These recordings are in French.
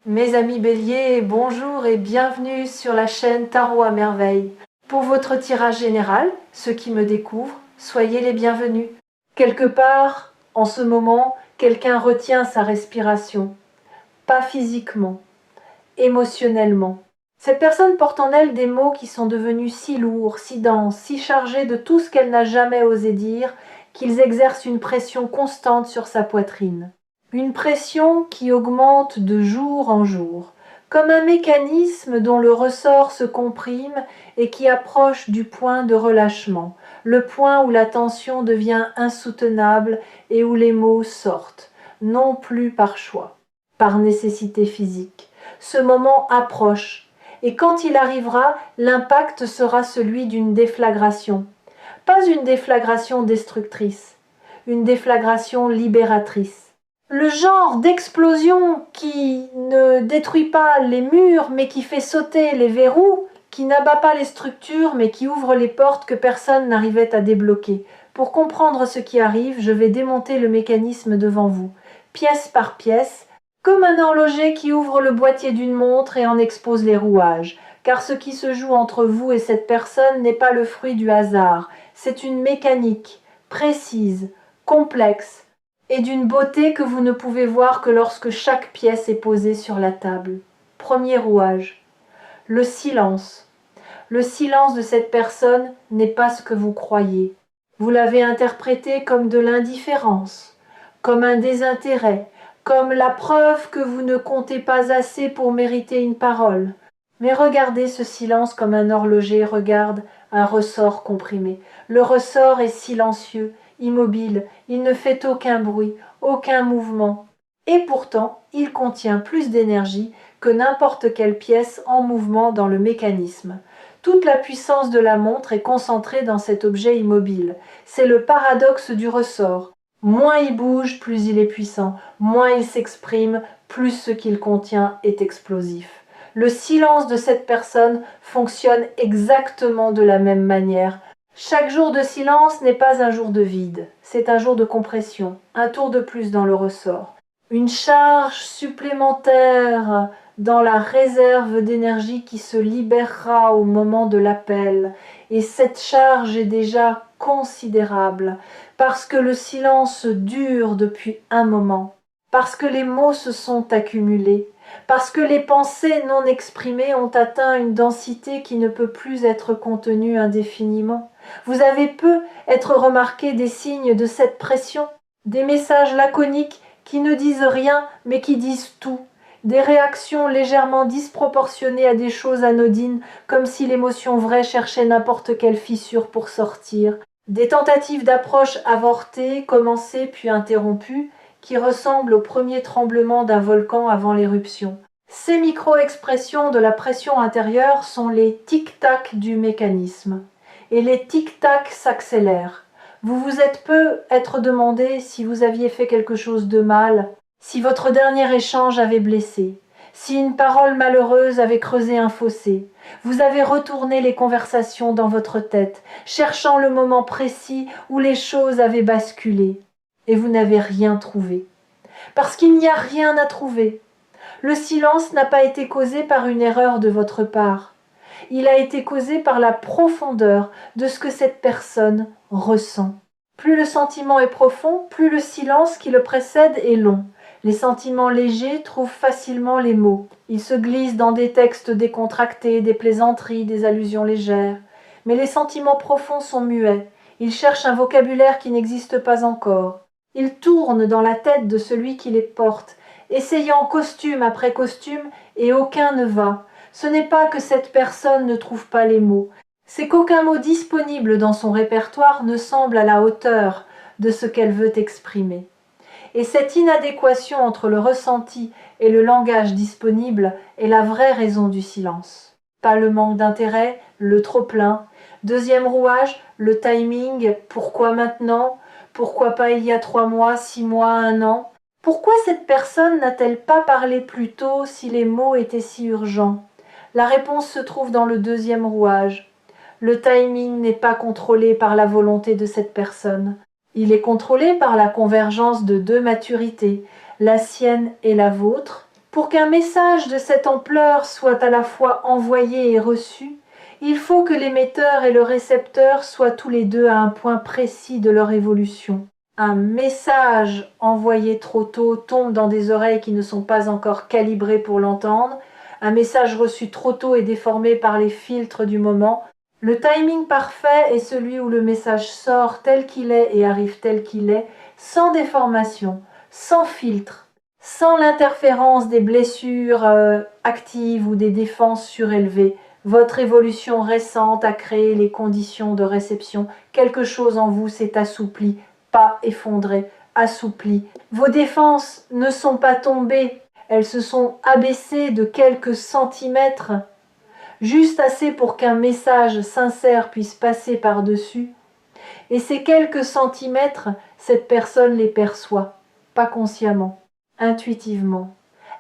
Mes amis béliers, bonjour et bienvenue sur la chaîne Tarot à merveille. Pour votre tirage général, ceux qui me découvrent, soyez les bienvenus. Quelque part, en ce moment, quelqu'un retient sa respiration. Pas physiquement, émotionnellement. Cette personne porte en elle des mots qui sont devenus si lourds, si denses, si chargés de tout ce qu'elle n'a jamais osé dire, qu'ils exercent une pression constante sur sa poitrine. Une pression qui augmente de jour en jour, comme un mécanisme dont le ressort se comprime et qui approche du point de relâchement, le point où la tension devient insoutenable et où les mots sortent, non plus par choix, par nécessité physique. Ce moment approche, et quand il arrivera, l'impact sera celui d'une déflagration. Pas une déflagration destructrice, une déflagration libératrice. Le genre d'explosion qui ne détruit pas les murs mais qui fait sauter les verrous, qui n'abat pas les structures mais qui ouvre les portes que personne n'arrivait à débloquer. Pour comprendre ce qui arrive, je vais démonter le mécanisme devant vous, pièce par pièce, comme un horloger qui ouvre le boîtier d'une montre et en expose les rouages. Car ce qui se joue entre vous et cette personne n'est pas le fruit du hasard, c'est une mécanique précise, complexe, et d'une beauté que vous ne pouvez voir que lorsque chaque pièce est posée sur la table. Premier rouage. Le silence. Le silence de cette personne n'est pas ce que vous croyez. Vous l'avez interprété comme de l'indifférence, comme un désintérêt, comme la preuve que vous ne comptez pas assez pour mériter une parole. Mais regardez ce silence comme un horloger regarde un ressort comprimé. Le ressort est silencieux, immobile, il ne fait aucun bruit, aucun mouvement. Et pourtant, il contient plus d'énergie que n'importe quelle pièce en mouvement dans le mécanisme. Toute la puissance de la montre est concentrée dans cet objet immobile. C'est le paradoxe du ressort. Moins il bouge, plus il est puissant. Moins il s'exprime, plus ce qu'il contient est explosif. Le silence de cette personne fonctionne exactement de la même manière. Chaque jour de silence n'est pas un jour de vide, c'est un jour de compression, un tour de plus dans le ressort. Une charge supplémentaire dans la réserve d'énergie qui se libérera au moment de l'appel. Et cette charge est déjà considérable, parce que le silence dure depuis un moment, parce que les mots se sont accumulés, parce que les pensées non exprimées ont atteint une densité qui ne peut plus être contenue indéfiniment. Vous avez peu être remarqué des signes de cette pression, des messages laconiques qui ne disent rien mais qui disent tout, des réactions légèrement disproportionnées à des choses anodines, comme si l'émotion vraie cherchait n'importe quelle fissure pour sortir, des tentatives d'approche avortées, commencées puis interrompues, qui ressemblent au premier tremblement d'un volcan avant l'éruption. Ces micro-expressions de la pression intérieure sont les tic-tac du mécanisme. Et les tic-tac s'accélèrent. Vous vous êtes peu être demandé si vous aviez fait quelque chose de mal, si votre dernier échange avait blessé, si une parole malheureuse avait creusé un fossé. Vous avez retourné les conversations dans votre tête, cherchant le moment précis où les choses avaient basculé. Et vous n'avez rien trouvé. Parce qu'il n'y a rien à trouver. Le silence n'a pas été causé par une erreur de votre part. Il a été causé par la profondeur de ce que cette personne ressent. Plus le sentiment est profond, plus le silence qui le précède est long. Les sentiments légers trouvent facilement les mots. Ils se glissent dans des textes décontractés, des plaisanteries, des allusions légères. Mais les sentiments profonds sont muets. Ils cherchent un vocabulaire qui n'existe pas encore. Ils tournent dans la tête de celui qui les porte, essayant costume après costume, et aucun ne va. Ce n'est pas que cette personne ne trouve pas les mots, c'est qu'aucun mot disponible dans son répertoire ne semble à la hauteur de ce qu'elle veut exprimer. Et cette inadéquation entre le ressenti et le langage disponible est la vraie raison du silence. Pas le manque d'intérêt, le trop-plein. Deuxième rouage, le timing, pourquoi maintenant ? Pourquoi pas il y a 3 mois, 6 mois, 1 an ? Pourquoi cette personne n'a-t-elle pas parlé plus tôt si les mots étaient si urgents ? La réponse se trouve dans le deuxième rouage. Le timing n'est pas contrôlé par la volonté de cette personne. Il est contrôlé par la convergence de 2 maturités, la sienne et la vôtre, Pour qu'un message de cette ampleur soit à la fois envoyé et reçu, il faut que l'émetteur et le récepteur soient tous les deux à un point précis de leur évolution. Un message envoyé trop tôt tombe dans des oreilles qui ne sont pas encore calibrées pour l'entendre. Un message reçu trop tôt est déformé par les filtres du moment. Le timing parfait est celui où le message sort tel qu'il est et arrive tel qu'il est, sans déformation, sans filtre, sans l'interférence des blessures actives ou des défenses surélevées. Votre évolution récente a créé les conditions de réception. Quelque chose en vous s'est assoupli, pas effondré, assoupli. Vos défenses ne sont pas tombées, elles se sont abaissées de quelques centimètres, juste assez pour qu'un message sincère puisse passer par-dessus. Et ces quelques centimètres, cette personne les perçoit, pas consciemment, intuitivement.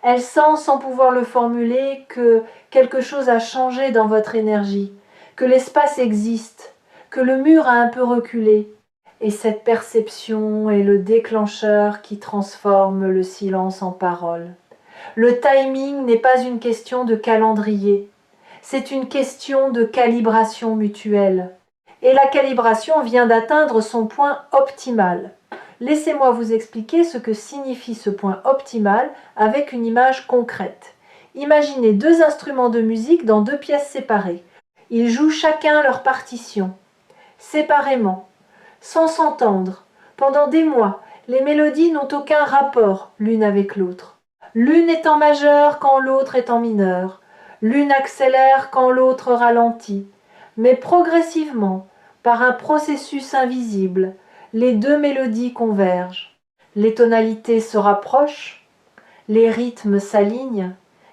Elle sent, sans pouvoir le formuler, que quelque chose a changé dans votre énergie, que l'espace existe, que le mur a un peu reculé. Et cette perception est le déclencheur qui transforme le silence en parole. Le timing n'est pas une question de calendrier, c'est une question de calibration mutuelle. Et la calibration vient d'atteindre son point optimal. Laissez-moi vous expliquer ce que signifie ce point optimal avec une image concrète. Imaginez deux instruments de musique dans deux pièces séparées. Ils jouent chacun leur partition, séparément, sans s'entendre. Pendant des mois, les mélodies n'ont aucun rapport l'une avec l'autre. L'une est en majeur quand l'autre est en mineur. L'une accélère quand l'autre ralentit. Mais progressivement, par un processus invisible, les deux mélodies convergent. Les tonalités se rapprochent, les rythmes s'alignent,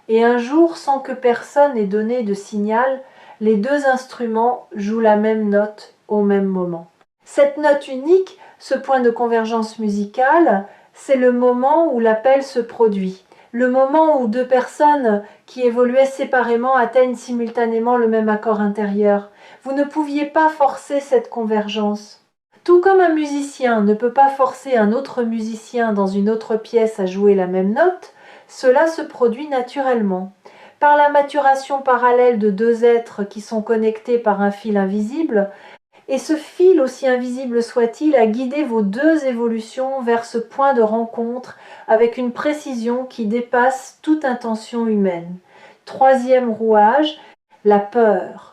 et un jour, sans que personne ait donné de signal, les deux instruments jouent la même note au même moment. Cette note unique, ce point de convergence musicale, c'est le moment où l'appel se produit. Le moment où deux personnes qui évoluaient séparément atteignent simultanément le même accord intérieur. Vous ne pouviez pas forcer cette convergence. Tout comme un musicien ne peut pas forcer un autre musicien dans une autre pièce à jouer la même note, cela se produit naturellement. Par la maturation parallèle de deux êtres qui sont connectés par un fil invisible, et ce fil, aussi invisible soit-il, a guidé vos deux évolutions vers ce point de rencontre avec une précision qui dépasse toute intention humaine. Troisième rouage, la peur.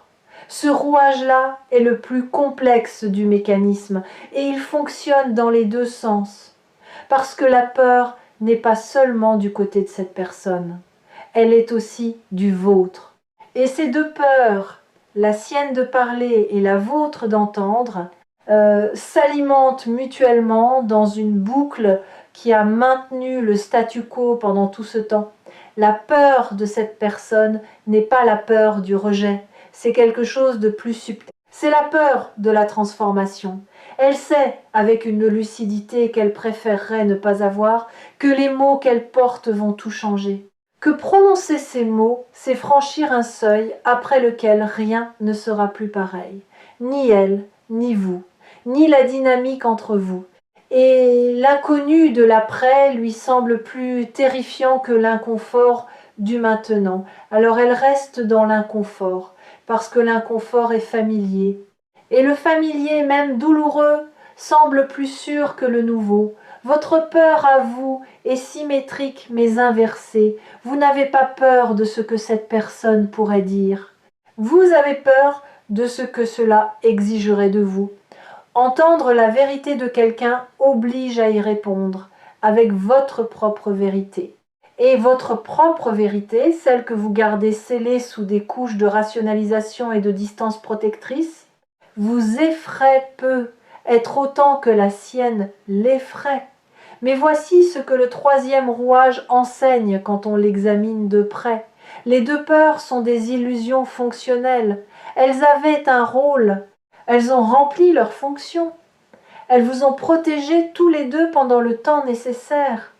Ce rouage-là est le plus complexe du mécanisme et il fonctionne dans les deux sens. Parce que la peur n'est pas seulement du côté de cette personne, elle est aussi du vôtre. Et ces deux peurs, la sienne de parler et la vôtre d'entendre, s'alimentent mutuellement dans une boucle qui a maintenu le statu quo pendant tout ce temps. La peur de cette personne n'est pas la peur du rejet, c'est quelque chose de plus subtil. C'est la peur de la transformation. Elle sait, avec une lucidité qu'elle préférerait ne pas avoir, que les mots qu'elle porte vont tout changer. Que prononcer ces mots, c'est franchir un seuil après lequel rien ne sera plus pareil. Ni elle, ni vous, ni la dynamique entre vous. Et l'inconnu de l'après lui semble plus terrifiant que l'inconfort du maintenant. Alors elle reste dans l'inconfort, parce que l'inconfort est familier. Et le familier, même douloureux, semble plus sûr que le nouveau. Votre peur à vous est symétrique mais inversée. Vous n'avez pas peur de ce que cette personne pourrait dire. Vous avez peur de ce que cela exigerait de vous. Entendre la vérité de quelqu'un oblige à y répondre avec votre propre vérité. Et votre propre vérité, celle que vous gardez scellée sous des couches de rationalisation et de distance protectrice, vous effraie peu, être autant que la sienne l'effraie. Mais voici ce que le troisième rouage enseigne quand on l'examine de près. Les deux peurs sont des illusions fonctionnelles. Elles avaient un rôle. Elles ont rempli leur fonction. Elles vous ont protégés tous les deux pendant le temps nécessaire.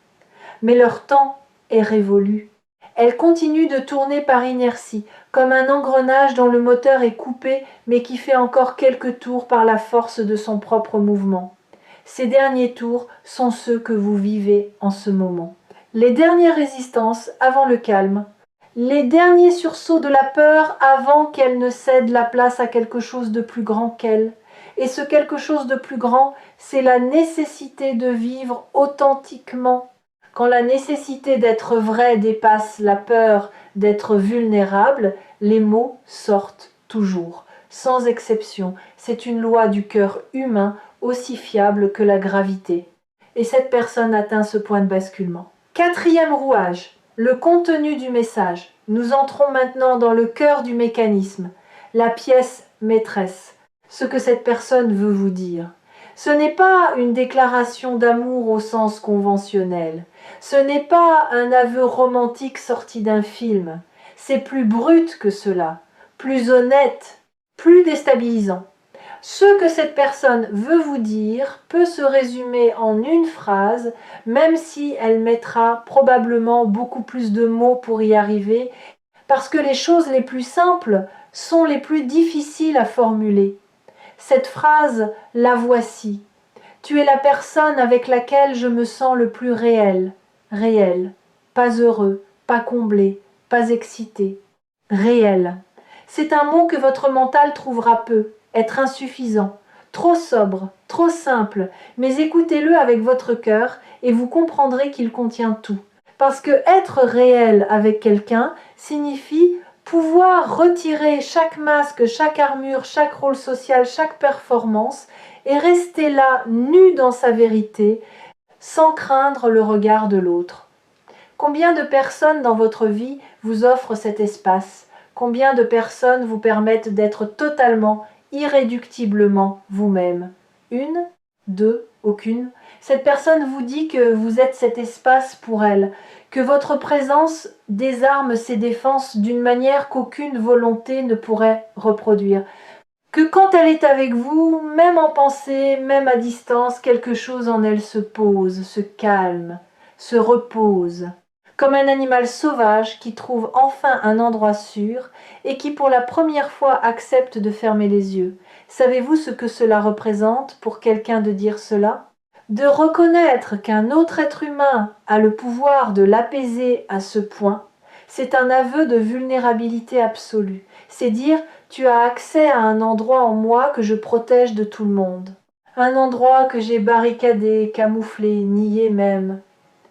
Mais leur temps est révolu. Elles continuent de tourner par inertie, comme un engrenage dont le moteur est coupé mais qui fait encore quelques tours par la force de son propre mouvement. Ces derniers tours sont ceux que vous vivez en ce moment. les dernières résistances avant le calme, les derniers sursauts de la peur avant qu'elle ne cède la place à quelque chose de plus grand qu'elle. Et ce quelque chose de plus grand, c'est la nécessité de vivre authentiquement. Quand la nécessité d'être vrai dépasse la peur d'être vulnérable, les mots sortent toujours, sans exception. C'est une loi du cœur humain aussi fiable que la gravité. Et cette personne atteint ce point de basculement. Quatrième rouage, le contenu du message. Nous entrons maintenant dans le cœur du mécanisme, la pièce maîtresse, ce que cette personne veut vous dire. Ce n'est pas une déclaration d'amour au sens conventionnel. Ce n'est pas un aveu romantique sorti d'un film. C'est plus brut que cela, plus honnête, plus déstabilisant. Ce que cette personne veut vous dire peut se résumer en une phrase, même si elle mettra probablement beaucoup plus de mots pour y arriver, parce que les choses les plus simples sont les plus difficiles à formuler. Cette phrase, la voici. Tu es la personne avec laquelle je me sens le plus réel. Réel. Pas heureux, pas comblé, pas excité. Réel. C'est un mot que votre mental trouvera peu, être insuffisant, trop sobre, trop simple, mais écoutez-le avec votre cœur et vous comprendrez qu'il contient tout. Parce que être réel avec quelqu'un signifie pouvoir retirer chaque masque, chaque armure, chaque rôle social, chaque performance et rester là, nu dans sa vérité, sans craindre le regard de l'autre. Combien de personnes dans votre vie vous offrent cet espace ? Combien de personnes vous permettent d'être totalement, irréductiblement vous-même ? Une ? Deux ? Aucune ? Cette personne vous dit que vous êtes cet espace pour elle, que votre présence désarme ses défenses d'une manière qu'aucune volonté ne pourrait reproduire. Que quand elle est avec vous, même en pensée, même à distance, quelque chose en elle se pose, se calme, se repose. Comme un animal sauvage qui trouve enfin un endroit sûr et qui pour la première fois accepte de fermer les yeux. Savez-vous ce que cela représente pour quelqu'un de dire cela ? De reconnaître qu'un autre être humain a le pouvoir de l'apaiser à ce point, c'est un aveu de vulnérabilité absolue. C'est dire « tu as accès à un endroit en moi que je protège de tout le monde. Un endroit que j'ai barricadé, camouflé, nié même.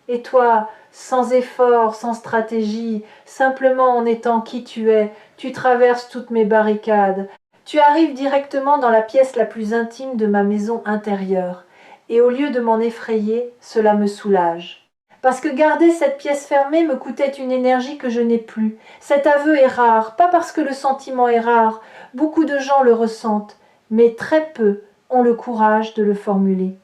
Et toi, sans effort, sans stratégie, simplement en étant qui tu es, tu traverses toutes mes barricades. Tu arrives directement dans la pièce la plus intime de ma maison intérieure. Et au lieu de m'en effrayer, cela me soulage. Parce que garder cette pièce fermée me coûtait une énergie que je n'ai plus. Cet aveu est rare, pas parce que le sentiment est rare. Beaucoup de gens le ressentent, mais très peu ont le courage de le formuler.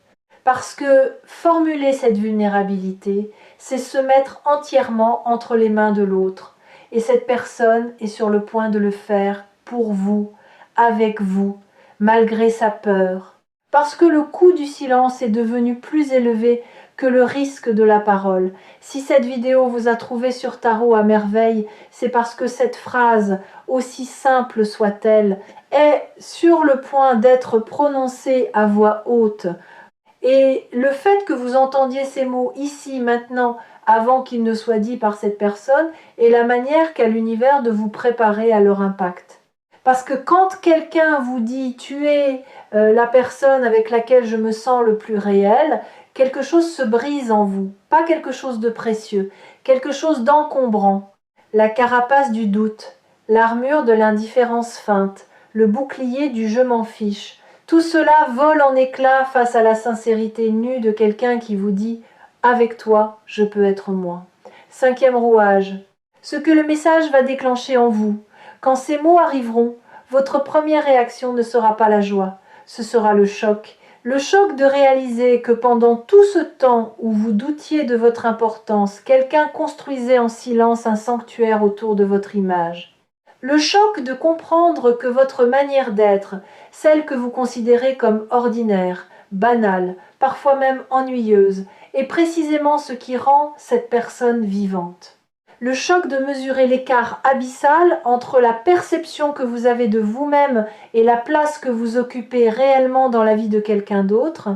Parce que formuler cette vulnérabilité, c'est se mettre entièrement entre les mains de l'autre. Et cette personne est sur le point de le faire pour vous, avec vous, malgré sa peur. Parce que le coût du silence est devenu plus élevé que le risque de la parole. Si cette vidéo vous a trouvé sur Tarot à merveille, c'est parce que cette phrase, aussi simple soit-elle, est sur le point d'être prononcée à voix haute. Et le fait que vous entendiez ces mots ici, maintenant, avant qu'ils ne soient dits par cette personne, est la manière qu'a l'univers de vous préparer à leur impact. Parce que quand quelqu'un vous dit « tu es la personne avec laquelle je me sens le plus réel », quelque chose se brise en vous, pas quelque chose de précieux, quelque chose d'encombrant. La carapace du doute, l'armure de l'indifférence feinte, le bouclier du « je m'en fiche », tout cela vole en éclats face à la sincérité nue de quelqu'un qui vous dit « avec toi, je peux être moi ». Cinquième rouage, ce que le message va déclencher en vous. Quand ces mots arriveront, votre première réaction ne sera pas la joie, ce sera le choc. Le choc de réaliser que pendant tout ce temps où vous doutiez de votre importance, quelqu'un construisait en silence un sanctuaire autour de votre image. Le choc de comprendre que votre manière d'être, celle que vous considérez comme ordinaire, banale, parfois même ennuyeuse, est précisément ce qui rend cette personne vivante. Le choc de mesurer l'écart abyssal entre la perception que vous avez de vous-même et la place que vous occupez réellement dans la vie de quelqu'un d'autre,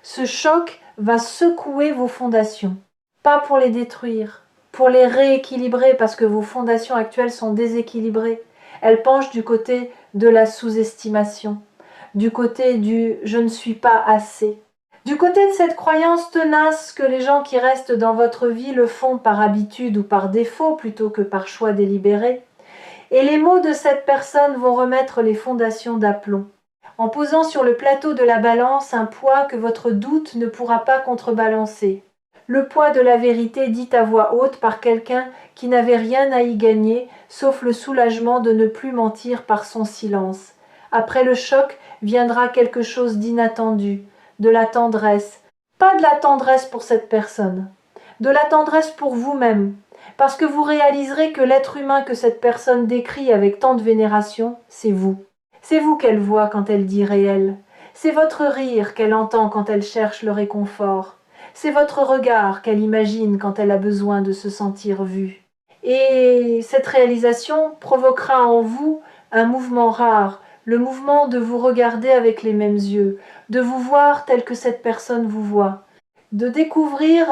ce choc va secouer vos fondations. pas pour les détruire, pour les rééquilibrer parce que vos fondations actuelles sont déséquilibrées. Elles penchent du côté de la sous-estimation, du côté du « je ne suis pas assez ». Du côté de cette croyance tenace que les gens qui restent dans votre vie le font par habitude ou par défaut plutôt que par choix délibéré. Et les mots de cette personne vont remettre les fondations d'aplomb, en posant sur le plateau de la balance un poids que votre doute ne pourra pas contrebalancer. Le poids de la vérité dit à voix haute par quelqu'un qui n'avait rien à y gagner, sauf le soulagement de ne plus mentir par son silence. Après le choc viendra quelque chose d'inattendu, de la tendresse. Pas de la tendresse pour cette personne, de la tendresse pour vous-même, parce que vous réaliserez que l'être humain que cette personne décrit avec tant de vénération, c'est vous. C'est vous qu'elle voit quand elle dit réel. C'est votre rire qu'elle entend quand elle cherche le réconfort. C'est votre regard qu'elle imagine quand elle a besoin de se sentir vue. Et cette réalisation provoquera en vous un mouvement rare, le mouvement de vous regarder avec les mêmes yeux, de vous voir tel que cette personne vous voit, de découvrir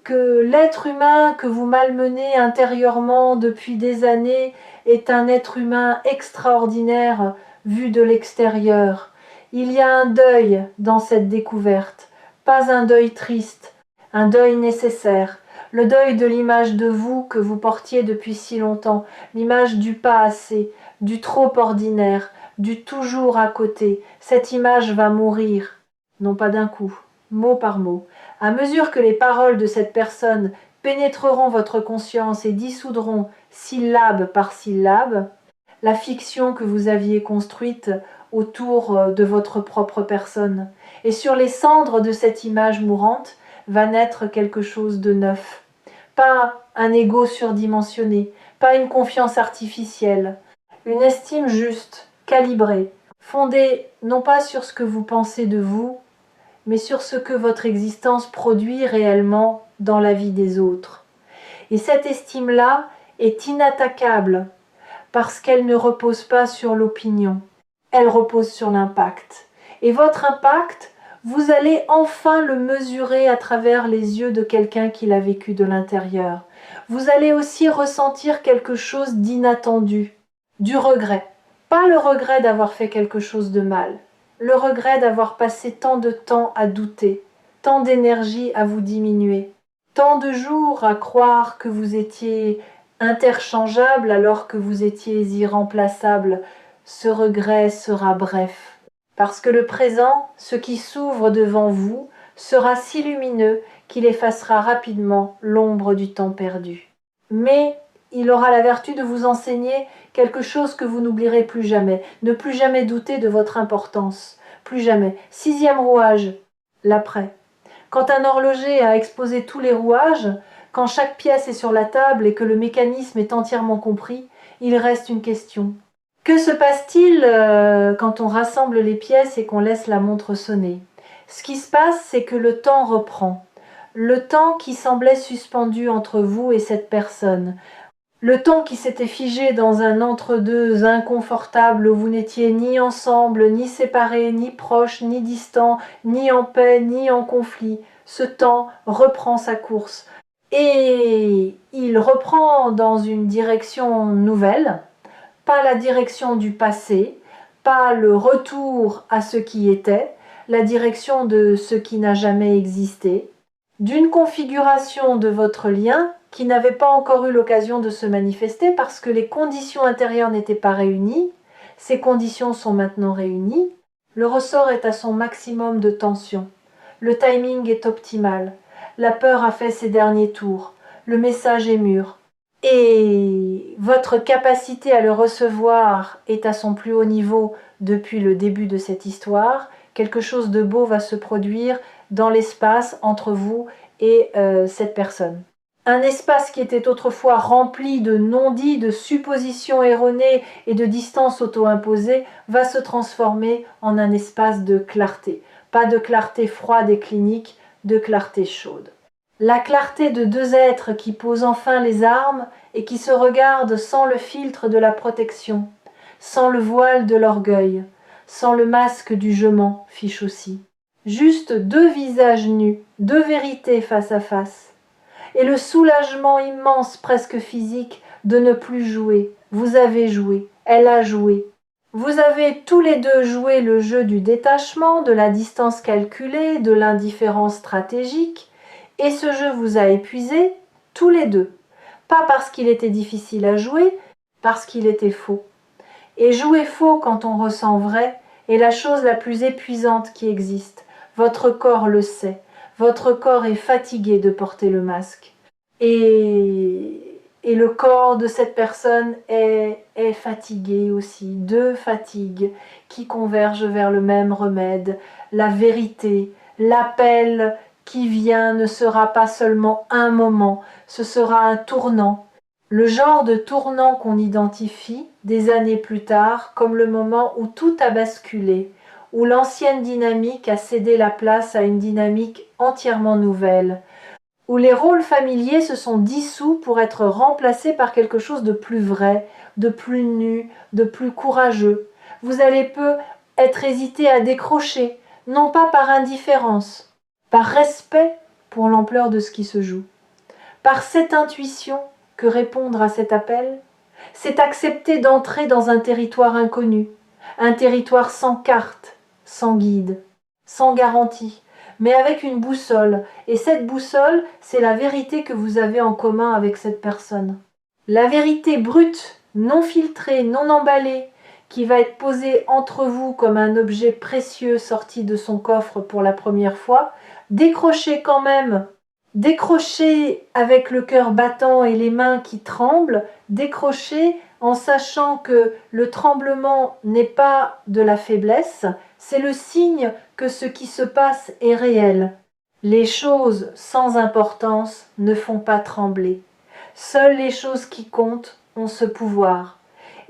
que l'être humain que vous malmenez intérieurement depuis des années est un être humain extraordinaire vu de l'extérieur. Il y a un deuil dans cette découverte, pas un deuil triste, un deuil nécessaire, le deuil de l'image de vous que vous portiez depuis si longtemps, l'image du pas assez, du trop ordinaire, du toujours à côté. Cette image va mourir, non pas d'un coup, mot par mot. À mesure que les paroles de cette personne pénétreront votre conscience et dissoudront syllabe par syllabe la fiction que vous aviez construite autour de votre propre personne. Et sur les cendres de cette image mourante va naître quelque chose de neuf. Pas un ego surdimensionné, pas une confiance artificielle, une estime juste, calibrée, fondée non pas sur ce que vous pensez de vous, mais sur ce que votre existence produit réellement dans la vie des autres. Et cette estime-là est inattaquable parce qu'elle ne repose pas sur l'opinion, elle repose sur l'impact. Et votre impact, vous allez enfin le mesurer à travers les yeux de quelqu'un qui l'a vécu de l'intérieur. Vous allez aussi ressentir quelque chose d'inattendu, du regret. Pas le regret d'avoir fait quelque chose de mal, le regret d'avoir passé tant de temps à douter, tant d'énergie à vous diminuer, tant de jours à croire que vous étiez interchangeable alors que vous étiez irremplaçable. Ce regret sera bref, parce que le présent, ce qui s'ouvre devant vous, sera si lumineux qu'il effacera rapidement l'ombre du temps perdu. Mais il aura la vertu de vous enseigner quelque chose que vous n'oublierez plus jamais, ne plus jamais douter de votre importance, plus jamais. 6e rouage, l'après. Quand un horloger a exposé tous les rouages, quand chaque pièce est sur la table et que le mécanisme est entièrement compris, il reste une question. Que se passe-t-il quand on rassemble les pièces et qu'on laisse la montre sonner? Ce qui se passe, c'est que le temps reprend. Le temps qui semblait suspendu entre vous et cette personne. Le temps qui s'était figé dans un entre-deux inconfortable où vous n'étiez ni ensemble, ni séparés, ni proches, ni distants, ni en paix, ni en conflit. Ce temps reprend sa course. Et il reprend dans une direction nouvelle, pas la direction du passé, pas le retour à ce qui était, la direction de ce qui n'a jamais existé, d'une configuration de votre lien qui n'avait pas encore eu l'occasion de se manifester parce que les conditions intérieures n'étaient pas réunies. Ces conditions sont maintenant réunies. Le ressort est à son maximum de tension. Le timing est optimal. La peur a fait ses derniers tours. Le message est mûr. Et votre capacité à le recevoir est à son plus haut niveau depuis le début de cette histoire. Quelque chose de beau va se produire dans l'espace entre vous et cette personne. Un espace qui était autrefois rempli de non-dits, de suppositions erronées et de distances auto-imposées va se transformer en un espace de clarté. Pas de clarté froide et clinique, de clarté chaude. La clarté de deux êtres qui posent enfin les armes et qui se regardent sans le filtre de la protection, sans le voile de l'orgueil, sans le masque du je m'en fiche aussi. juste deux visages nus, deux vérités face à face. Et le soulagement immense, presque physique, de ne plus jouer. Vous avez joué, elle a joué. Vous avez tous les deux joué le jeu du détachement, de la distance calculée, de l'indifférence stratégique, et ce jeu vous a épuisé, tous les deux. Pas parce qu'il était difficile à jouer, parce qu'il était faux. Et jouer faux quand on ressent vrai est la chose la plus épuisante qui existe. Votre corps le sait. Votre corps est fatigué de porter le masque. Et le corps de cette personne est fatigué aussi. Deux fatigues qui convergent vers le même remède. La vérité, l'appel qui vient ne sera pas seulement un moment, ce sera un tournant. Le genre de tournant qu'on identifie des années plus tard comme le moment où tout a basculé, où l'ancienne dynamique a cédé la place à une dynamique entièrement nouvelle, où les rôles familiers se sont dissous pour être remplacés par quelque chose de plus vrai, de plus nu, de plus courageux. Vous allez peu être hésité à décrocher, non pas par indifférence, par respect pour l'ampleur de ce qui se joue, par cette intuition que répondre à cet appel, c'est accepter d'entrer dans un territoire inconnu, un territoire sans carte, sans guide, sans garantie, mais avec une boussole. Et cette boussole, c'est la vérité que vous avez en commun avec cette personne. La vérité brute, non filtrée, non emballée, qui va être posée entre vous comme un objet précieux sorti de son coffre pour la première fois, décrochez quand même. Décrocher avec le cœur battant et les mains qui tremblent, décrocher en sachant que le tremblement n'est pas de la faiblesse, c'est le signe que ce qui se passe est réel. Les choses sans importance ne font pas trembler. Seules les choses qui comptent ont ce pouvoir.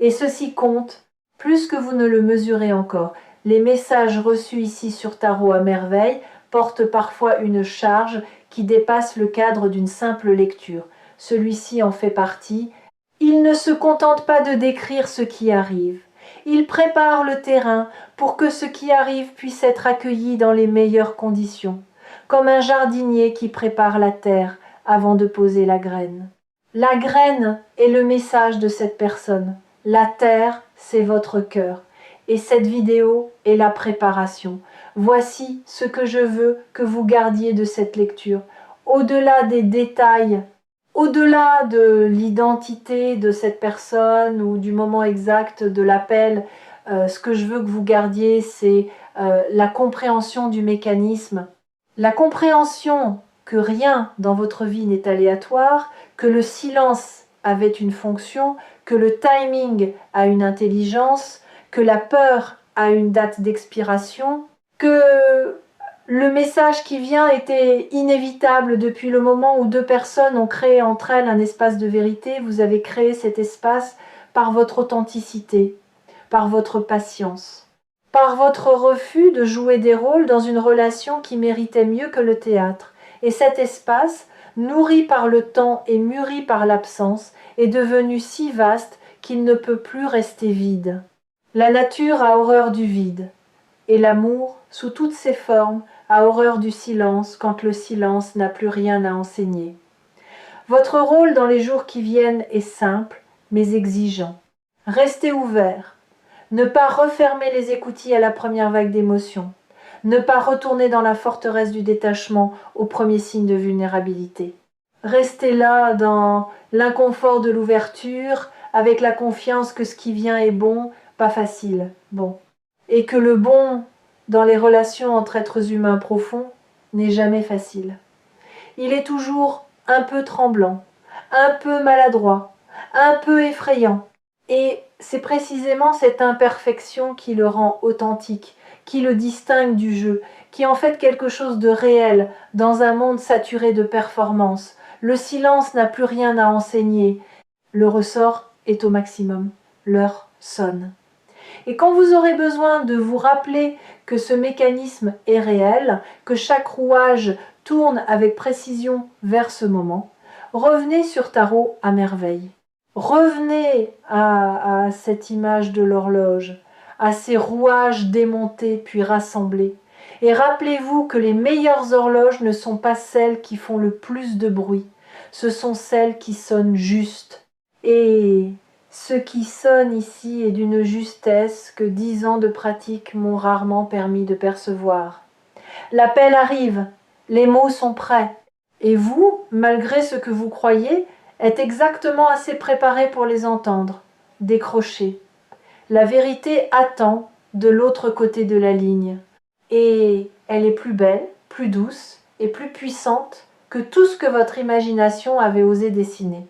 Et ceci compte plus que vous ne le mesurez encore. Les messages reçus ici sur Tarot à merveille portent parfois une charge qui dépasse le cadre d'une simple lecture. Celui-ci en fait partie. Il ne se contente pas de décrire ce qui arrive. Il prépare le terrain pour que ce qui arrive puisse être accueilli dans les meilleures conditions, comme un jardinier qui prépare la terre avant de poser la graine. La graine est le message de cette personne. La terre, c'est votre cœur. Et cette vidéo est la préparation. Voici ce que je veux que vous gardiez de cette lecture. Au-delà des détails, au-delà de l'identité de cette personne ou du moment exact de l'appel, ce que je veux que vous gardiez, c'est la compréhension du mécanisme. La compréhension que rien dans votre vie n'est aléatoire, que le silence avait une fonction, que le timing a une intelligence, que la peur a une date d'expiration, que le message qui vient était inévitable depuis le moment où deux personnes ont créé entre elles un espace de vérité. Vous avez créé cet espace par votre authenticité, par votre patience, par votre refus de jouer des rôles dans une relation qui méritait mieux que le théâtre. Et cet espace, nourri par le temps et mûri par l'absence, est devenu si vaste qu'il ne peut plus rester vide. La nature a horreur du vide, et l'amour, sous toutes ses formes, a horreur du silence quand le silence n'a plus rien à enseigner. Votre rôle dans les jours qui viennent est simple, mais exigeant. Restez ouvert. Ne pas refermer les écoutilles à la première vague d'émotions. Ne pas retourner dans la forteresse du détachement au premier signe de vulnérabilité. Restez là dans l'inconfort de l'ouverture, avec la confiance que ce qui vient est bon, pas facile, bon. Et que le bon dans les relations entre êtres humains profonds n'est jamais facile. Il est toujours un peu tremblant, un peu maladroit, un peu effrayant. Et c'est précisément cette imperfection qui le rend authentique, qui le distingue du jeu, qui en fait quelque chose de réel dans un monde saturé de performance. Le silence n'a plus rien à enseigner. Le ressort est au maximum. L'heure sonne. Et quand vous aurez besoin de vous rappeler que ce mécanisme est réel, que chaque rouage tourne avec précision vers ce moment, revenez sur Tarot à merveille. Revenez à cette image de l'horloge, à ces rouages démontés puis rassemblés, Et rappelez-vous que les meilleures horloges ne sont pas celles qui font le plus de bruit, ce sont celles qui sonnent juste. Et ce qui sonne ici est d'une justesse que 10 ans de pratique m'ont rarement permis de percevoir. L'appel arrive, les mots sont prêts, et vous, malgré ce que vous croyez, êtes exactement assez préparé pour les entendre. Décrochez. La vérité attend de l'autre côté de la ligne. Et elle est plus belle, plus douce et plus puissante que tout ce que votre imagination avait osé dessiner.